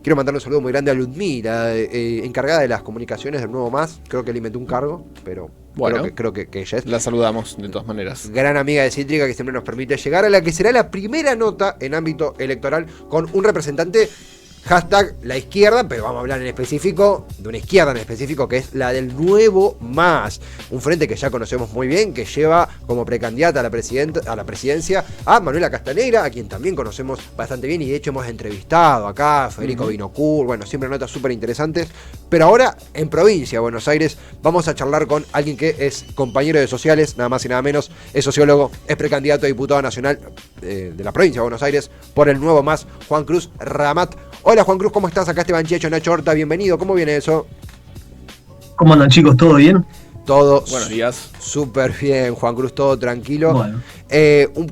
Quiero mandarle un saludo muy grande a Ludmila, encargada de las comunicaciones del Nuevo Más. Creo que le inventó un cargo, pero Bueno, creo que ella es. la saludamos de todas maneras. Gran amiga de Cítrica que siempre nos permite llegar a la que será la primera nota en ámbito electoral con un representante hashtag la izquierda, pero vamos a hablar en específico de una izquierda en específico que es la del Nuevo Más, un frente que ya conocemos muy bien, que lleva como precandidata a la presidencia a Manuela Castanegra, a quien también conocemos bastante bien y de hecho hemos entrevistado acá, Federico Vinocur, bueno, siempre notas súper interesantes, pero ahora en provincia de Buenos Aires vamos a charlar con alguien que es compañero de sociales, nada más y nada menos, es sociólogo, es precandidato a diputado nacional de la provincia de Buenos Aires por el Nuevo Más, Juan Cruz Ramat. Hola Juan Cruz, ¿cómo estás? Acá Esteban Checho, Nacho Horta, bienvenido. ¿Cómo viene eso? ¿Cómo andan, chicos? ¿Todo bien? Todo Buenos días. Súper bien, Juan Cruz, todo tranquilo. Bueno.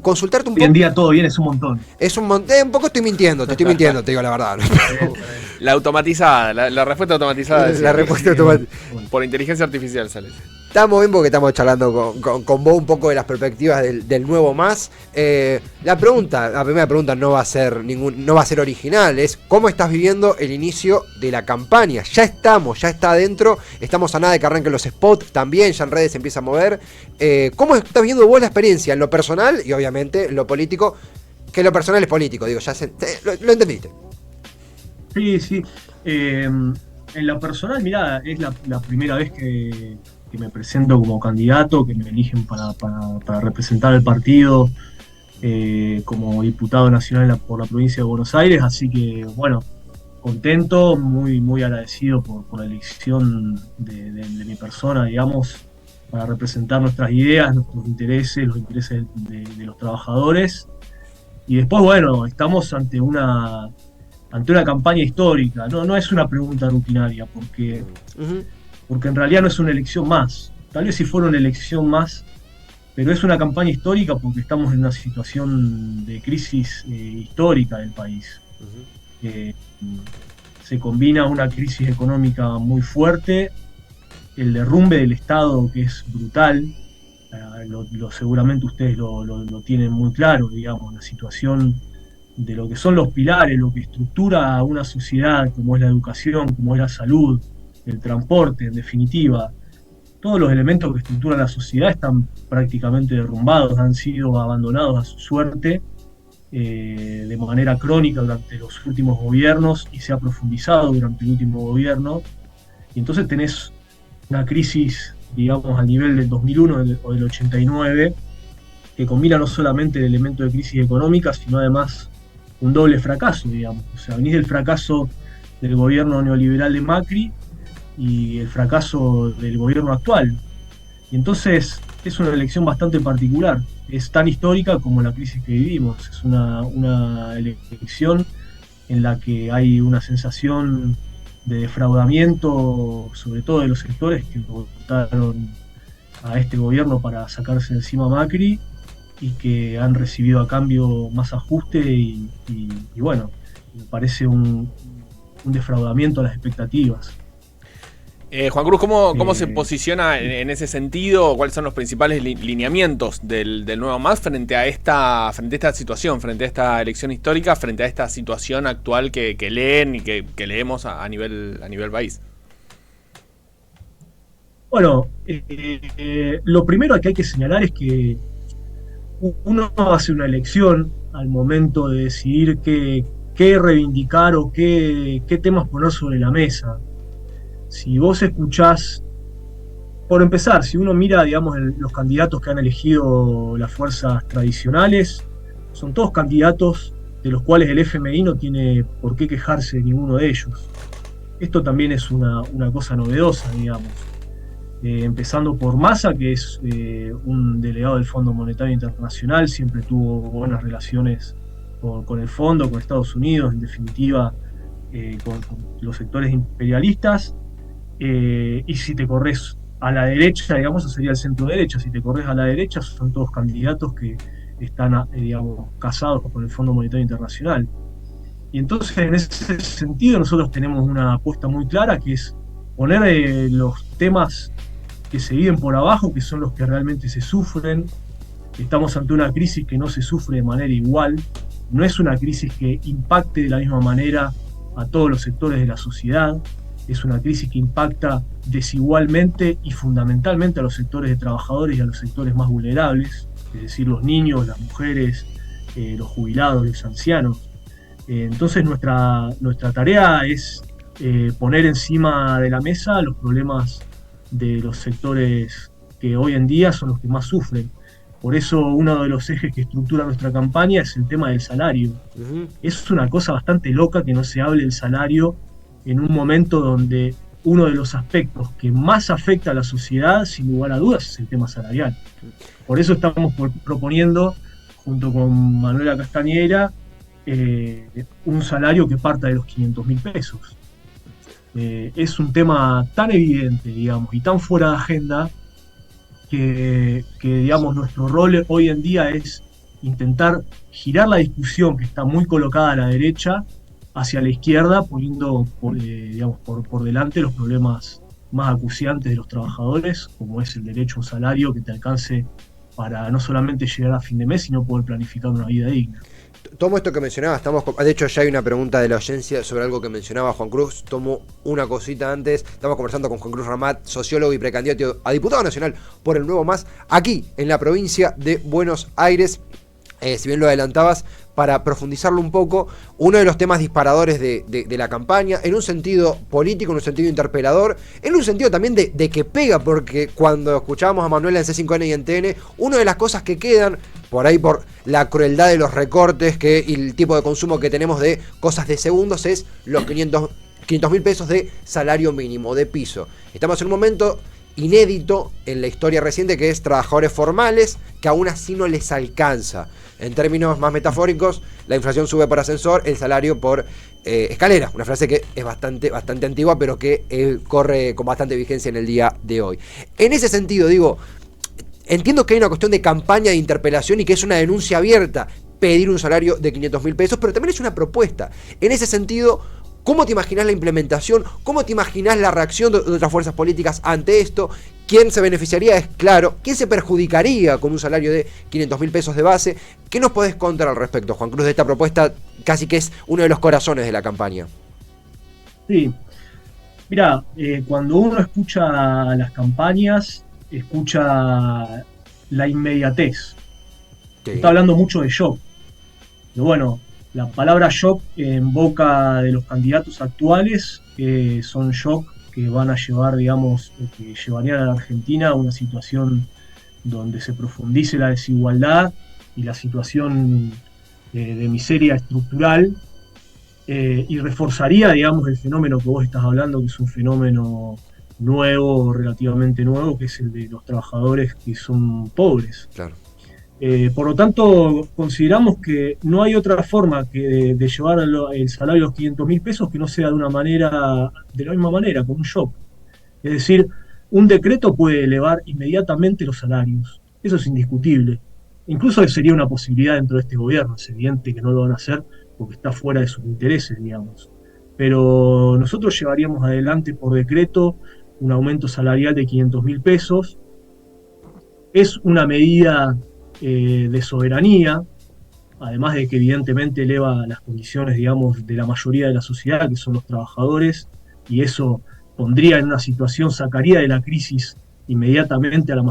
Consultarte un poco. Hoy en día todo bien es un montón. Es un montón. Un poco estoy mintiendo, te digo la verdad. La automatizada, la respuesta automatizada. La respuesta automatizada. Por inteligencia artificial sale. Estamos bien porque estamos charlando con vos un poco de las perspectivas del Nuevo Más. La primera pregunta no va a ser original, es ¿cómo estás viviendo el inicio de la campaña? Ya está adentro, estamos a nada de que arranquen los spots también, ya en redes se empieza a mover. ¿Cómo estás viendo vos la experiencia en lo personal y obviamente en lo político? Que lo personal es político, digo, ya lo entendiste. Sí. En lo personal, mirá, es la primera vez que me presento como candidato, que me eligen para representar el partido como diputado nacional por la provincia de Buenos Aires, así que bueno, contento, muy agradecido por la elección de mi persona, digamos, para representar nuestras ideas, nuestros intereses, los intereses de los trabajadores. Y después, bueno, estamos ante una campaña histórica, no es una pregunta rutinaria, porque en realidad no es una elección más. Tal vez si fuera una elección más, pero es una campaña histórica porque estamos en una situación de crisis histórica del país. Se combina una crisis económica muy fuerte, el derrumbe del Estado que es brutal, seguramente ustedes lo tienen muy claro, digamos, la situación de lo que son los pilares, lo que estructura a una sociedad, como es la educación, como es la salud, el transporte, en definitiva. Todos los elementos que estructuran la sociedad están prácticamente derrumbados, han sido abandonados a su suerte de manera crónica durante los últimos gobiernos y se ha profundizado durante el último gobierno. Y entonces tenés una crisis, digamos, al nivel del 2001 o del 89, que combina no solamente el elemento de crisis económica, sino además un doble fracaso, digamos. O sea, venís del fracaso del gobierno neoliberal de Macri y el fracaso del gobierno actual. Y entonces es una elección bastante particular. Es tan histórica como la crisis que vivimos. Es una elección en la que hay una sensación de defraudamiento, sobre todo de los sectores que votaron a este gobierno para sacarse encima a Macri y que han recibido a cambio más ajuste y bueno, me parece un defraudamiento a las expectativas. Juan Cruz, ¿cómo se posiciona en ese sentido? ¿Cuáles son los principales lineamientos del Nuevo Más frente a esta situación, frente a esta elección histórica, frente a esta situación actual que leen y que leemos a nivel país? Bueno, lo primero que hay que señalar es que uno hace una elección al momento de decidir qué reivindicar o qué temas poner sobre la mesa. Si vos escuchás, por empezar, si uno mira, digamos, los candidatos que han elegido las fuerzas tradicionales, son todos candidatos de los cuales el FMI no tiene por qué quejarse de ninguno de ellos. Esto también es una cosa novedosa, digamos. Empezando por Massa, que es un delegado del Fondo Monetario Internacional, siempre tuvo buenas relaciones con el fondo, con Estados Unidos, en definitiva, con los sectores imperialistas. Y si te corres a la derecha, digamos, eso sería el centro derecha. Si te corres a la derecha, son todos candidatos que están, digamos, casados con el Fondo Monetario Internacional. Y entonces, en ese sentido, nosotros tenemos una apuesta muy clara, que es poner los temas que se viven por abajo, que son los que realmente se sufren. Estamos ante una crisis que no se sufre de manera igual. No es una crisis que impacte de la misma manera a todos los sectores de la sociedad. Es una crisis que impacta desigualmente y fundamentalmente a los sectores de trabajadores y a los sectores más vulnerables, es decir, los niños, las mujeres, los jubilados, los ancianos. Entonces nuestra tarea es poner encima de la mesa los problemas de los sectores que hoy en día son los que más sufren. Por eso uno de los ejes que estructura nuestra campaña es el tema del salario. Es una cosa bastante loca que no se hable del salario en un momento donde uno de los aspectos que más afecta a la sociedad, sin lugar a dudas, es el tema salarial. Por eso estamos proponiendo, junto con Manuela Castañera, un salario que parta de los 500.000 pesos. Es un tema tan evidente, digamos, y tan fuera de agenda que digamos, nuestro rol hoy en día es intentar girar la discusión que está muy colocada a la derecha hacia la izquierda, poniendo digamos, por delante los problemas más acuciantes de los trabajadores, como es el derecho a un salario que te alcance para no solamente llegar a fin de mes, sino poder planificar una vida digna. Tomo esto que mencionabas, de hecho ya hay una pregunta de la audiencia sobre algo que mencionaba Juan Cruz. Tomo una cosita antes. Estamos conversando con Juan Cruz Ramat, sociólogo y precandidato a diputado nacional por el Nuevo Más, aquí en la provincia de Buenos Aires. Si bien lo adelantabas, para profundizarlo un poco, uno de los temas disparadores de la campaña, en un sentido político, en un sentido interpelador, en un sentido también de que pega, porque cuando escuchábamos a Manuela en C5N y en TN, una de las cosas que quedan, por ahí por la crueldad de los recortes y el tipo de consumo que tenemos de cosas de segundos, es los 500.000 pesos de salario mínimo, de piso. Estamos en un momento inédito en la historia reciente, que es trabajadores formales, que aún así no les alcanza. En términos más metafóricos, la inflación sube por ascensor, el salario por escalera. Una frase que es bastante antigua, pero que corre con bastante vigencia en el día de hoy. En ese sentido, digo, entiendo que hay una cuestión de campaña de interpelación y que es una denuncia abierta pedir un salario de 500.000 pesos, pero también es una propuesta. En ese sentido, ¿cómo te imaginás la implementación? ¿Cómo te imaginás la reacción de otras fuerzas políticas ante esto? ¿Quién se beneficiaría? Es claro. ¿Quién se perjudicaría con un salario de 500.000 pesos de base? ¿Qué nos podés contar al respecto, Juan Cruz, de esta propuesta casi que es uno de los corazones de la campaña? Sí. Mirá, cuando uno escucha las campañas, escucha la inmediatez. Sí. Está hablando mucho de shock. Pero bueno, la palabra shock en boca de los candidatos actuales son shock que van a llevar, digamos, que llevarían a la Argentina a una situación donde se profundice la desigualdad y la situación de miseria estructural, y reforzaría, digamos, el fenómeno que vos estás hablando, que es un fenómeno nuevo, relativamente nuevo, que es el de los trabajadores que son pobres. Claro. Por lo tanto, consideramos que no hay otra forma que de llevar el salario a los 500.000 pesos que no sea de la misma manera, con un shock. Es decir, un decreto puede elevar inmediatamente los salarios. Eso es indiscutible. Incluso sería una posibilidad dentro de este gobierno. Es evidente que no lo van a hacer porque está fuera de sus intereses, digamos. Pero nosotros llevaríamos adelante por decreto un aumento salarial de 500.000 pesos. Es una medida de soberanía, además de que evidentemente eleva las condiciones, digamos, de la mayoría de la sociedad, que son los trabajadores, y eso pondría en una situación, sacaría de la crisis inmediatamente a las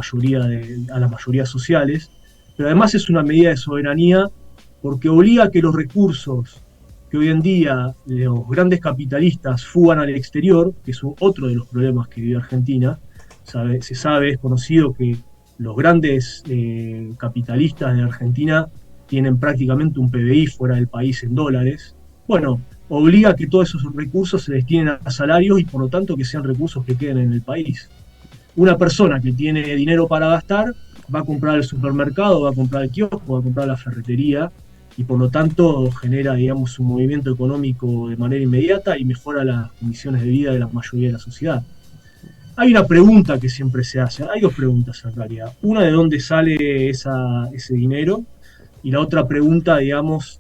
mayorías sociales, pero además es una medida de soberanía porque obliga a que los recursos que hoy en día los grandes capitalistas fugan al exterior, que es otro de los problemas que vive Argentina. Se sabe, es conocido que los grandes capitalistas de Argentina tienen prácticamente un PBI fuera del país en dólares. Bueno, obliga a que todos esos recursos se destinen a salarios y por lo tanto que sean recursos que queden en el país. Una persona que tiene dinero para gastar va a comprar el supermercado, va a comprar el kiosco, va a comprar la ferretería y por lo tanto genera, digamos, un movimiento económico de manera inmediata y mejora las condiciones de vida de la mayoría de la sociedad. Hay una pregunta que siempre se hace, hay dos preguntas en realidad. Una, ¿de dónde sale ese dinero? Y la otra pregunta, digamos,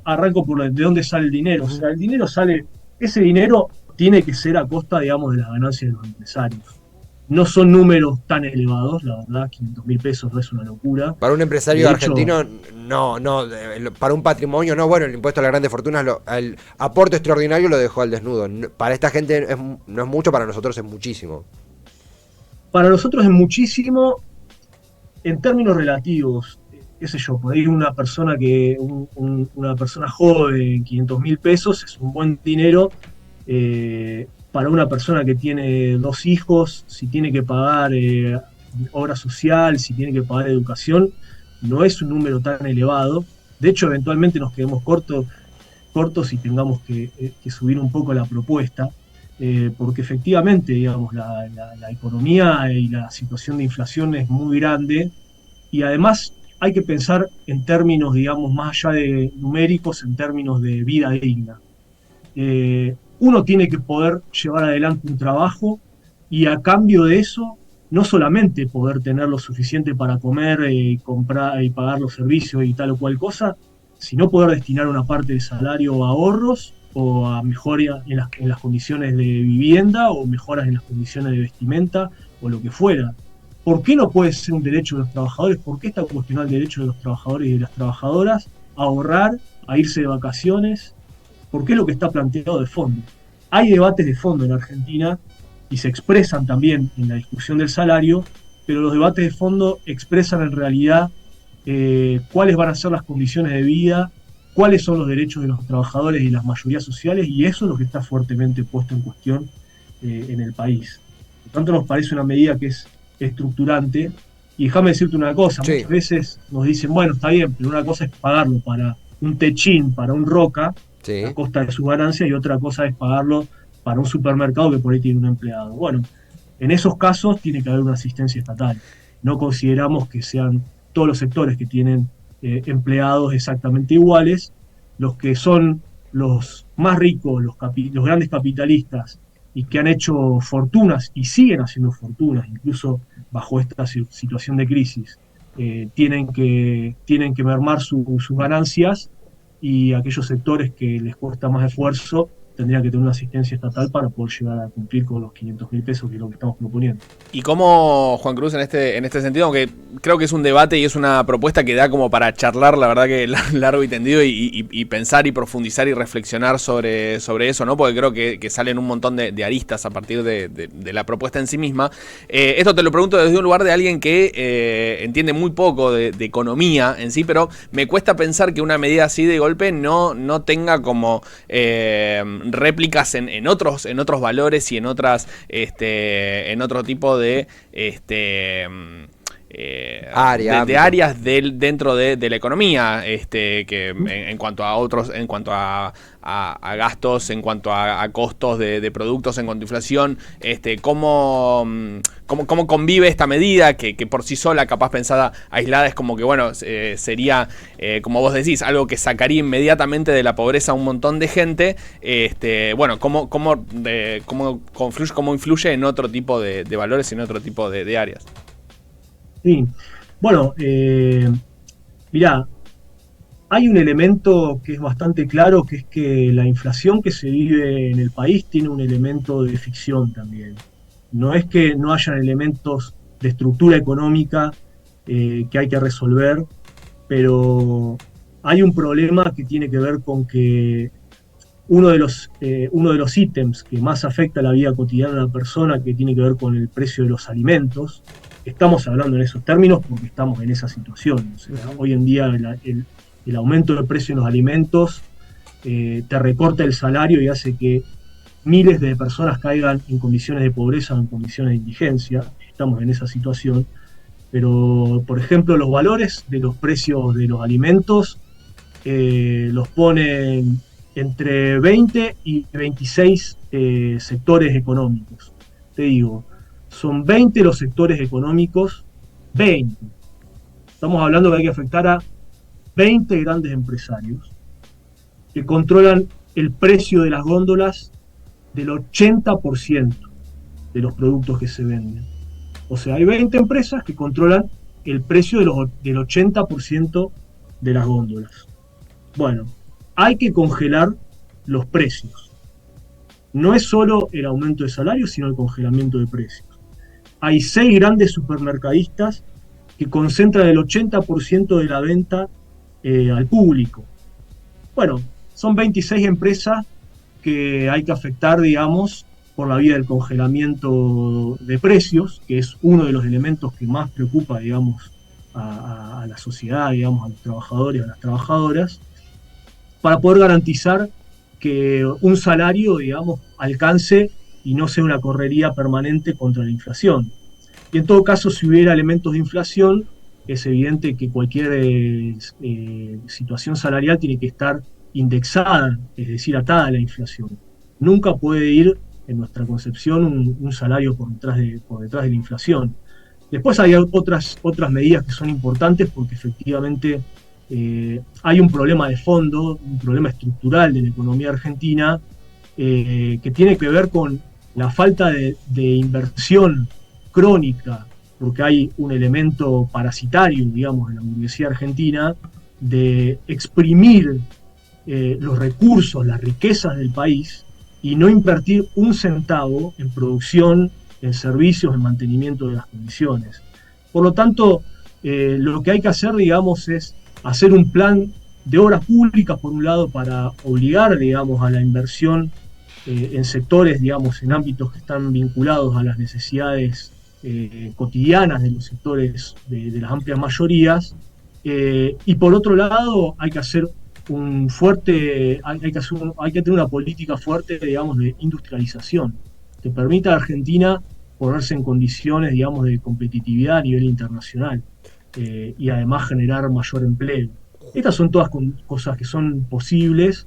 arranco por de dónde sale el dinero. O sea, ese dinero tiene que ser a costa, digamos, de las ganancias de los empresarios. no son números tan elevados, la verdad, 500.000 pesos no es una locura. Para un empresario De hecho, argentino, no, para un patrimonio no, bueno, el impuesto a las grandes fortunas, el aporte extraordinario lo dejó al desnudo. Para esta gente no es mucho, para nosotros es muchísimo. para nosotros es muchísimo en términos relativos. Qué sé yo, por ahí una persona una persona joven, 500.000 pesos es un buen dinero. Para una persona que tiene 2 hijos, si tiene que pagar obra social, si tiene que pagar educación, no es un número tan elevado. De hecho, eventualmente nos quedemos cortos y tengamos que subir un poco la propuesta, porque efectivamente, digamos, la economía y la situación de inflación es muy grande, y además hay que pensar en términos, digamos, más allá de numéricos, en términos de vida digna. Uno tiene que poder llevar adelante un trabajo y a cambio de eso, no solamente poder tener lo suficiente para comer, comprar y pagar los servicios y tal o cual cosa, sino poder destinar una parte del salario a ahorros o a mejoras en las condiciones de vivienda o mejoras en las condiciones de vestimenta o lo que fuera. ¿Por qué no puede ser un derecho de los trabajadores? ¿Por qué está cuestionado el derecho de los trabajadores y de las trabajadoras a ahorrar, a irse de vacaciones? Porque es lo que está planteado de fondo. Hay debates de fondo en Argentina y se expresan también en la discusión del salario, pero los debates de fondo expresan en realidad cuáles van a ser las condiciones de vida, cuáles son los derechos de los trabajadores y las mayorías sociales, y eso es lo que está fuertemente puesto en cuestión en el país. Por tanto, nos parece una medida que es estructurante. Y déjame decirte una cosa, Sí. muchas veces nos dicen, bueno, está bien, pero una cosa es pagarlo para un techín, para un Roca, Sí. a costa de sus ganancias, y otra cosa es pagarlo para un supermercado que por ahí tiene un empleado. Bueno, en esos casos tiene que haber una asistencia estatal. No consideramos que sean todos los sectores que tienen empleados exactamente iguales. Los que son los más ricos, los grandes capitalistas, y que han hecho fortunas y siguen haciendo fortunas, incluso bajo esta situación de crisis, tienen que mermar sus ganancias, y aquellos sectores que les cuesta más esfuerzo tendrían que tener una asistencia estatal para poder llegar a cumplir con los 500.000 pesos, que es lo que estamos proponiendo. Y cómo, Juan Cruz, en este sentido, aunque creo que es un debate y es una propuesta que da como para charlar, la verdad que largo y tendido, y pensar y profundizar y reflexionar sobre eso, ¿no? Porque creo que salen un montón de aristas a partir de la propuesta en sí misma. Esto te lo pregunto desde un lugar de alguien que entiende muy poco de economía en sí, pero me cuesta pensar que una medida así de golpe no tenga como réplicas en otros valores y en otras en otro tipo de áreas dentro de la economía, que en cuanto a otros, en cuanto a gastos, en cuanto a costos de productos, en cuanto a inflación, cómo convive esta medida que por sí sola, capaz pensada aislada, es como que bueno, sería como vos decís, algo que sacaría inmediatamente de la pobreza a un montón de gente. Bueno, cómo influye en otro tipo de valores y en otro tipo de áreas. Sí, bueno, mirá, hay un elemento que es bastante claro, que es que la inflación que se vive en el país tiene un elemento de ficción también. No es que no hayan elementos de estructura económica que hay que resolver, pero hay un problema que tiene que ver con que uno de los ítems que más afecta la vida cotidiana de la persona, que tiene que ver con el precio de los alimentos. Estamos hablando en esos términos porque estamos en esa situación. O sea, hoy en día el aumento del precio de los alimentos te recorta el salario y hace que miles de personas caigan en condiciones de pobreza o en condiciones de indigencia. Estamos en esa situación. Pero, por ejemplo, los valores de los precios de los alimentos los ponen entre 20 y 26 sectores económicos. Te digo, son 20 los sectores económicos, 20. Estamos hablando que hay que afectar a 20 grandes empresarios que controlan el precio de las góndolas del 80% de los productos que se venden. O sea, hay 20 empresas que controlan el precio del 80% de las góndolas. Bueno, hay que congelar los precios. No es solo el aumento de salarios, sino el congelamiento de precios. hay 6 grandes supermercadistas que concentran el 80% de la venta al público. Bueno, son 26 empresas que hay que afectar, digamos, por la vía del congelamiento de precios, que es uno de los elementos que más preocupa, digamos, a la sociedad, digamos, a los trabajadores, a las trabajadoras, para poder garantizar que un salario, digamos, alcance y no sea una correría permanente contra la inflación. Y en todo caso, si hubiera elementos de inflación, es evidente que cualquier situación salarial tiene que estar indexada, es decir, atada a la inflación. Nunca puede ir, en nuestra concepción, un salario por detrás de la inflación. Después hay otras medidas que son importantes porque efectivamente hay un problema de fondo, un problema estructural de la economía argentina que tiene que ver con la falta de inversión crónica, porque hay un elemento parasitario, digamos, en la burguesía argentina, de exprimir los recursos, las riquezas del país y no invertir un centavo en producción, en servicios, en mantenimiento de las condiciones. Por lo tanto, lo que hay que hacer, digamos, es hacer un plan de obras públicas, por un lado, para obligar, digamos, a la inversión en sectores, digamos, en ámbitos que están vinculados a las necesidades cotidianas de los sectores de las amplias mayorías, y por otro lado hay que hacer hay que tener una política fuerte, digamos, de industrialización que permita a Argentina ponerse en condiciones, digamos, de competitividad a nivel internacional y además generar mayor empleo. Estas son todas cosas que son posibles,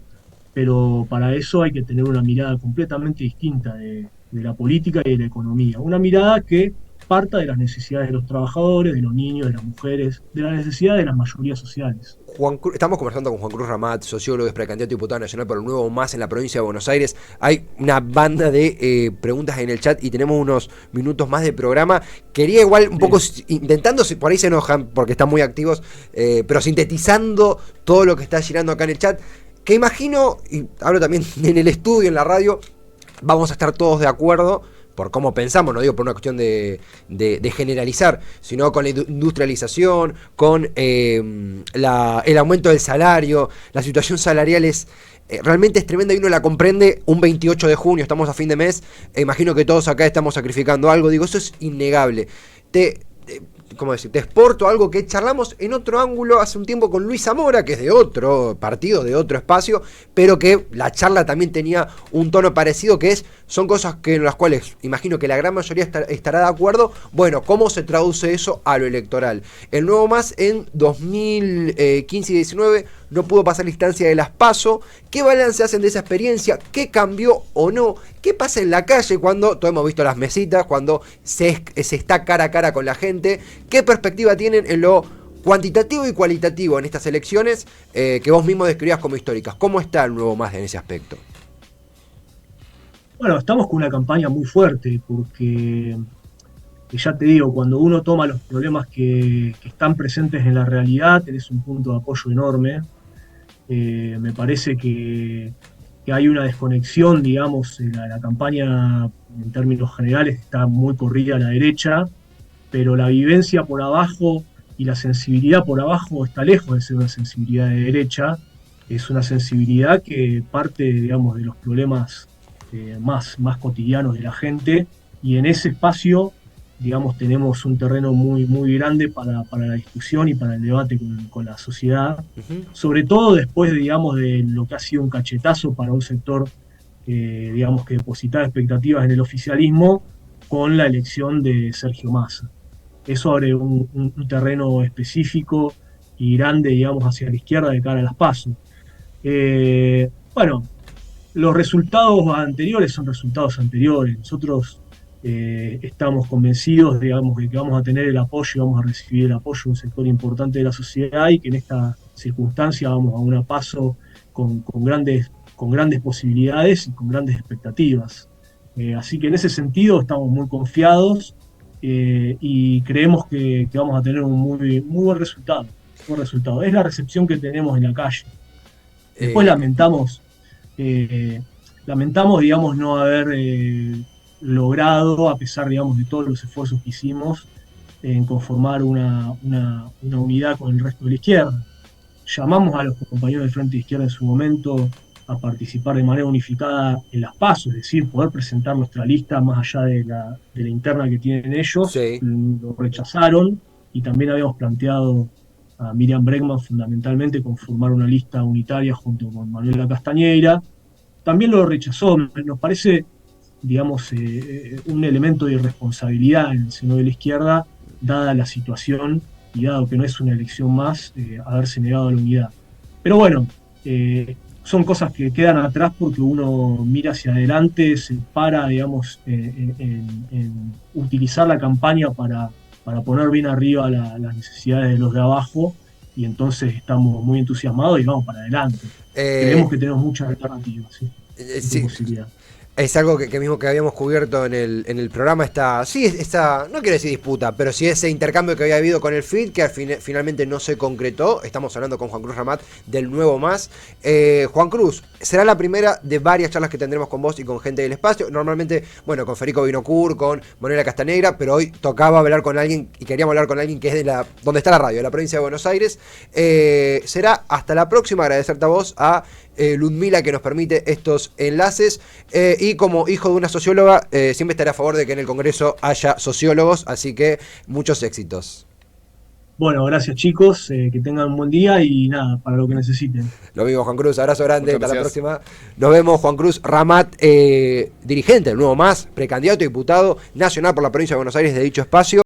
pero para eso hay que tener una mirada completamente distinta de la política y de la economía. Una mirada que parta de las necesidades de los trabajadores, de los niños, de las mujeres, de las necesidades de las mayorías sociales. Estamos conversando con Juan Cruz Ramat, sociólogo, es precandidato a diputado nacional por el Nuevo MÁS en la provincia de Buenos Aires. Hay una banda de preguntas en el chat y tenemos unos minutos más de programa. Quería igual un poco, intentando, por ahí se enojan porque están muy activos, pero sintetizando todo lo que está girando acá en el chat, que imagino, y hablo también en el estudio, en la radio, vamos a estar todos de acuerdo por cómo pensamos, no digo por una cuestión de generalizar, sino con la industrialización, con el aumento del salario. La situación salarial realmente es tremenda y uno la comprende un 28 de junio, estamos a fin de mes, imagino que todos acá estamos sacrificando algo, digo, eso es innegable. ¿Cómo decir? Te exporto algo que charlamos en otro ángulo hace un tiempo con Luis Zamora, que es de otro partido, de otro espacio, pero que la charla también tenía un tono parecido, son cosas en las cuales imagino que la gran mayoría estará de acuerdo. Bueno, ¿cómo se traduce eso a lo electoral? El Nuevo MÁS en 2015 y 19 no pudo pasar la instancia de las PASO. ¿Qué balance hacen de esa experiencia? ¿Qué cambió o no? ¿Qué pasa en la calle cuando, todos hemos visto las mesitas, cuando se está cara a cara con la gente? ¿Qué perspectiva tienen en lo cuantitativo y cualitativo en estas elecciones que vos mismo describías como históricas? ¿Cómo está el Nuevo MÁS en ese aspecto? Bueno, estamos con una campaña muy fuerte porque, ya te digo, cuando uno toma los problemas que están presentes en la realidad, tenés un punto de apoyo enorme. Me parece que hay una desconexión, digamos, en la campaña en términos generales está muy corrida a la derecha, pero la vivencia por abajo y la sensibilidad por abajo está lejos de ser una sensibilidad de derecha, es una sensibilidad que parte, digamos, de los problemas más cotidianos de la gente, y en ese espacio, digamos, tenemos un terreno muy, muy grande para la discusión y para el debate con la sociedad, sobre todo después, digamos, de lo que ha sido un cachetazo para un sector, digamos, que depositaba expectativas en el oficialismo con la elección de Sergio Massa. Eso abre un terreno específico y grande, digamos, hacia la izquierda de cara a las PASO. Bueno, los resultados anteriores son resultados anteriores. Nosotros estamos convencidos, digamos, de que vamos a tener el apoyo y vamos a recibir el apoyo de un sector importante de la sociedad y que en esta circunstancia vamos a una PASO con grandes posibilidades y con grandes expectativas. Así que en ese sentido estamos muy confiados y creemos que vamos a tener un muy buen resultado. Es la recepción que tenemos en la calle. Después lamentamos, digamos, no haber logrado, a pesar, digamos, de todos los esfuerzos que hicimos, en conformar una unidad con el resto de la izquierda. Llamamos a los compañeros del Frente de Izquierda en su momento a participar de manera unificada en las PASO, es decir, poder presentar nuestra lista más allá de la interna que tienen ellos. Sí. Lo rechazaron, y también habíamos planteado a Miriam Bregman fundamentalmente conformar una lista unitaria junto con Manuela Castañeira. También lo rechazó. Nos parece, digamos, un elemento de irresponsabilidad en el seno de la izquierda, dada la situación y dado que no es una elección más, haberse negado a la unidad. Pero bueno, son cosas que quedan atrás porque uno mira hacia adelante, se para, digamos, en utilizar la campaña para poner bien arriba las necesidades de los de abajo, y entonces estamos muy entusiasmados y vamos para adelante. Creemos que tenemos muchas alternativas, ¿sí? Sí. Posibilidad. Es algo que mismo que habíamos cubierto en el programa, no quiero decir disputa, pero sí ese intercambio que había habido con el FIT, que finalmente no se concretó. Estamos hablando con Juan Cruz Ramat del Nuevo Más. Juan Cruz, será la primera de varias charlas que tendremos con vos y con gente del espacio. Normalmente, bueno, con Federico Vinocur, con Manuela Castanegra, pero hoy tocaba hablar con alguien, y queríamos hablar con alguien que es donde está la radio, de la provincia de Buenos Aires. Será hasta la próxima. Agradecerte a vos, a Ludmila, que nos permite estos enlaces, y como hijo de una socióloga, siempre estaré a favor de que en el Congreso haya sociólogos, así que muchos éxitos. Bueno, gracias chicos, que tengan un buen día y nada, para lo que necesiten. Lo mismo, Juan Cruz, abrazo grande, hasta la Gracias. próxima. Nos vemos. Juan Cruz Ramat, dirigente del Nuevo Más, precandidato a diputado nacional por la provincia de Buenos Aires de dicho espacio.